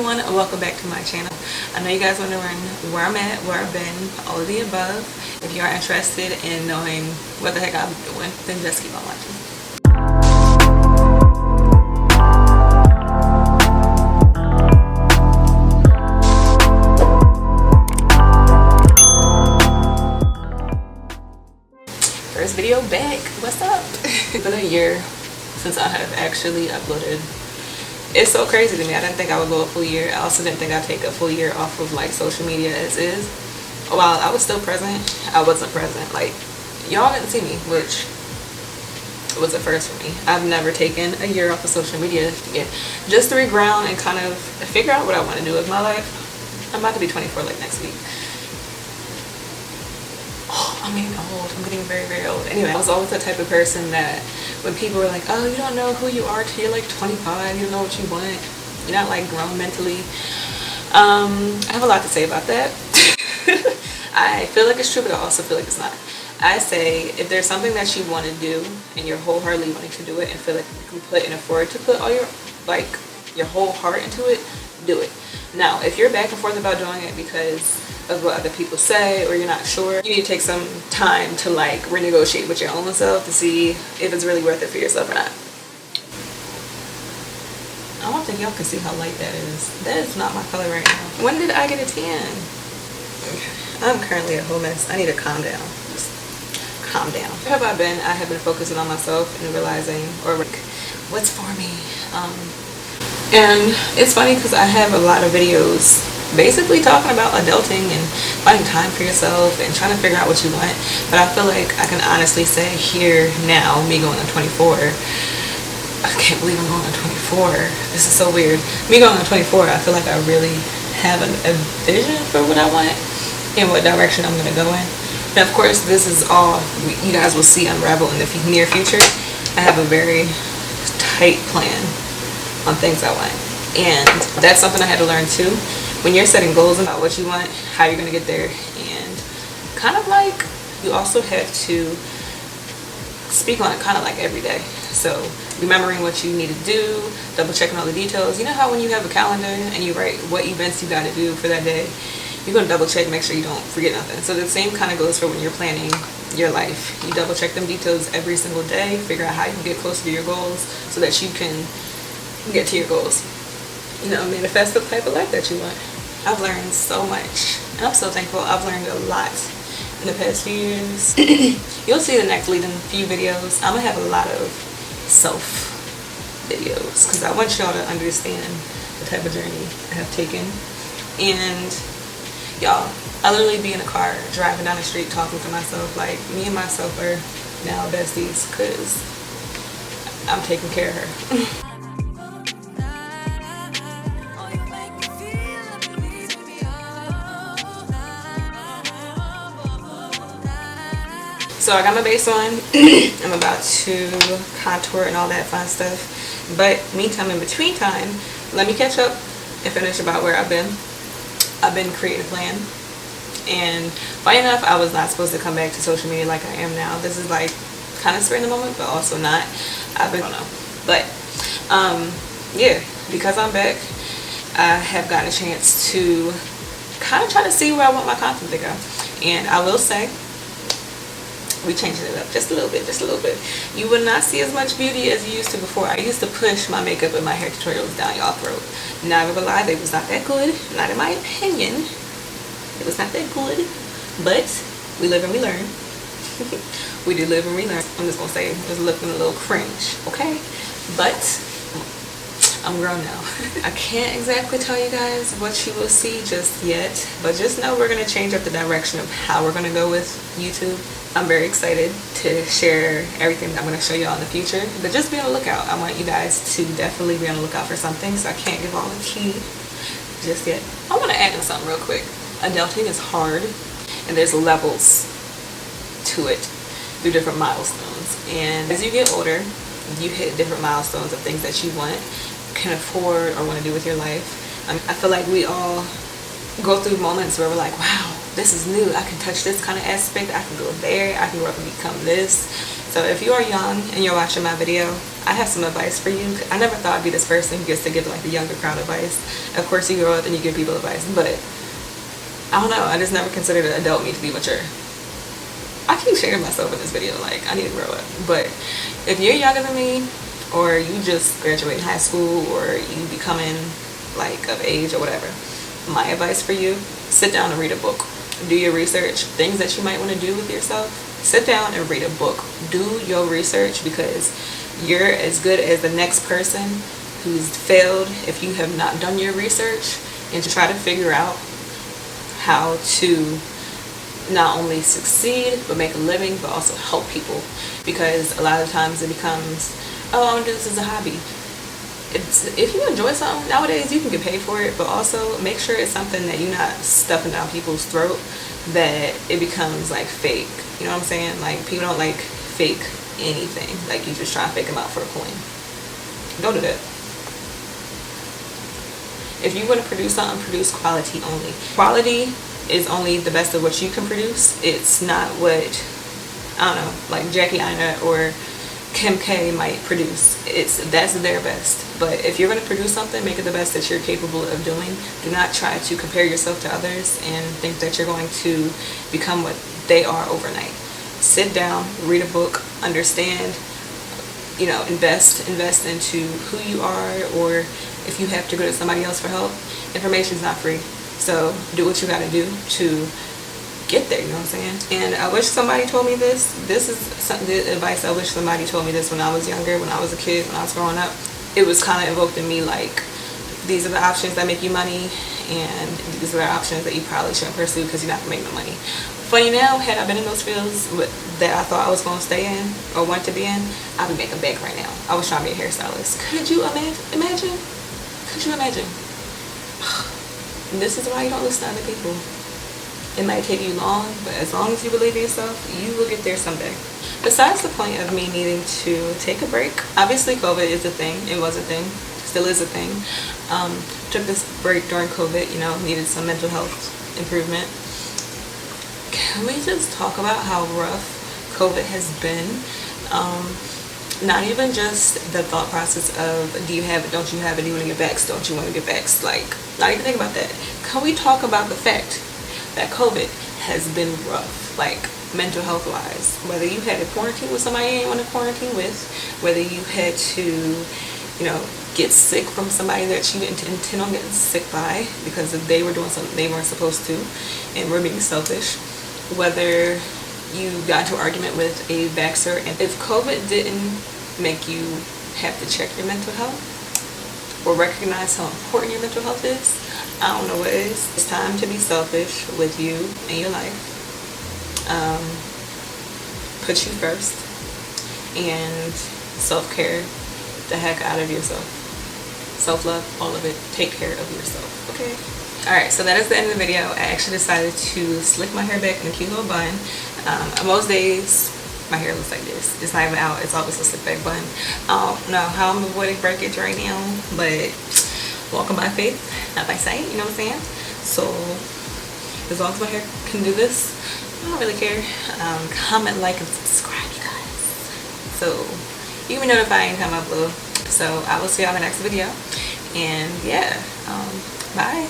everyone, and welcome back to my channel. I know you guys wondering where I'm at, where I've been, all of the above. If you are interested in knowing what the heck I'm doing, then just keep on watching. First video back. What's up? It's been a year since I have actually uploaded. It's so crazy to me. I didn't think I would go a full year. I also didn't think I'd take a full year off of like social media as is. While I was still present, I wasn't present. Like, y'all didn't see me, which was a first for me. I've never taken a year off of social media again, just to reground and kind of figure out what I want to do with my life. I'm about to be 24 like next week. I'm getting old. I'm getting very, very old. Anyway, I was always the type of person that when people were like, oh, you don't know who you are till you're like 25, you don't know what you want, you're not like grown mentally. I have a lot to say about that. I feel like it's true, but I also feel like it's not. I say if there's something that you want to do and you're wholeheartedly wanting to do it and feel like you can put and afford to put all your whole heart into it, do it. Now, if you're back and forth about doing it because of what other people say or you're not sure, you need to take some time to like renegotiate with your own self to see if it's really worth it for yourself or not. I don't think y'all can see how light that is. That is not my color right now. When did I get a tan? I'm currently a whole mess. I need to calm down. Just calm down. Where have I been? I have been focusing on myself and realizing or like what's for me. And it's funny because I have a lot of videos basically talking about adulting and finding time for yourself and trying to figure out what you want, but I feel like I can honestly say here now, me going on 24, I can't believe I'm going on 24. This is so weird. Me going on 24, I feel like I really have a vision for what I want and what direction I'm going to go in. And of course, this is all you guys will see unravel in the near future. I have a very tight plan on things I want, and that's something I had to learn too. When you're setting goals about what you want, how you're going to get there, and kind of like you also have to speak on it kind of like every day. So remembering what you need to do, double checking all the details. You know how when you have a calendar and you write what events you got to do for that day, you're going to double check, make sure you don't forget nothing. So the same kind of goes for when you're planning your life. You double check them details every single day, figure out how you can get closer to your goals so that you can get to your goals. You know, manifest the type of life that you want. I've learned so much, and I'm so thankful. I've learned a lot in the past few years. You'll see the next leading few videos. I'm gonna have a lot of self videos because I want y'all to understand the type of journey I have taken. And y'all, I literally be in a car driving down the street talking to myself, like me and myself are now besties because I'm taking care of her. So I got my base on. I'm about to contour and all that fun stuff. But meantime, in between time, let me catch up and finish about where I've been. I've been creating a plan. And funny enough, I was not supposed to come back to social media like I am now. This is like kind of spur in the moment, but also not. I don't know. But yeah, because I'm back, I have gotten a chance to kind of try to see where I want my content to go. And I will say, we changed it up just a little bit, You will not see as much beauty as you used to before. I used to push my makeup and my hair tutorials down y'all throat. Not gonna lie, they was not that good. Not in my opinion. It was not that good. But we live and we learn. We do live and we learn. I'm just gonna say it was looking a little cringe, okay? But I'm grown now. I can't exactly tell you guys what you will see just yet, but just know we're gonna change up the direction of how we're gonna go with YouTube. I'm very excited to share everything that I'm going to show you all in the future, but just be on the lookout. I want you guys to definitely be on the lookout for something, so I can't give all the tea just yet. I want to add in something real quick. Adulting is hard, and there's levels to it through different milestones, and as you get older, you hit different milestones of things that you want, can afford, or want to do with your life. I feel like we all go through moments where we're like, wow, this is new. I can touch this kind of aspect. I can go there. I can grow up and become this. So if you are young and you're watching my video, I have some advice for you. I never thought I'd be this person who gets to give like the younger crowd advice. Of course you grow up and you give people advice, but I don't know, I just never considered an adult me to be mature. I keep sharing myself in this video, like I need to grow up. But if you're younger than me, or you just graduate high school, or you becoming like of age or whatever, my advice for you, sit down and read a book. Do your research, things that you might want to do with yourself. Sit down and read a book. Do your research, because you're as good as the next person who's failed if you have not done your research and to try to figure out how to not only succeed but make a living, but also help people. Because a lot of times it becomes, oh, I want to do this as a hobby. If you enjoy something, nowadays you can get paid for it, but also make sure it's something that you're not stuffing down people's throat, that it becomes like fake. You know what I'm saying? Like, people don't like fake anything. Like, you just try to fake them out for a coin. Don't do that. If you want to produce something, produce quality only. Quality is only the best of what you can produce. It's not what, I don't know, like Jackie Aina or Kim K might produce. That's their best. But if you're going to produce something, make it the best that you're capable of doing. Do not try to compare yourself to others and think that you're going to become what they are overnight. Sit down, read a book, understand, invest into who you are, or if you have to go to somebody else for help. Information is not free. So do what you got to do to get there, you know what I'm saying? And I wish somebody told me this. This is the advice I wish somebody told me this when I was younger, when I was a kid, when I was growing up. It was kind of evoked in me like, these are the options that make you money, and these are the options that you probably shouldn't pursue because you're not going to make no money. Funny now, had I been in those fields that I thought I was going to stay in or want to be in, I'd be making bank right now. I was trying to be a hairstylist. Could you imagine? Could you imagine? This is why you don't listen to other people. It might take you long, but as long as you believe in yourself, you will get there someday. Besides the point of me needing to take a break, obviously COVID is a thing. It was a thing. Still is a thing. Took this break during COVID, needed some mental health improvement. Can we just talk about how rough COVID has been? Not even just the thought process of, do you have it, don't you have it, do you want to get vaxxed, don't you want to get vaxxed? Like, not even think about that. Can we talk about the fact that COVID has been rough, like mental health wise? Whether you had to quarantine with somebody you didn't want to quarantine with, whether you had to, get sick from somebody that you didn't intend on getting sick by because they were doing something they weren't supposed to and were being selfish, whether you got into an argument with a vaxxer, and if COVID didn't make you have to check your mental health or recognize how important your mental health is, I don't know what is. It's time to be selfish with you and your life. Put you first, and self-care the heck out of yourself. Self-love, all of it. Take care of yourself, okay? Alright, so that is the end of the video. I actually decided to slick my hair back in a cute little bun. Most days, my hair looks like this. It's not even out. It's always a slick back bun. I don't know how I'm avoiding breakage right now, but walking by faith, not by sight, you know what I'm saying? So, as long as my hair can do this, I don't really care. Comment, like, and subscribe, you guys. So, you can be notified anytime I upload. So, I will see y'all in the next video. And, yeah, bye.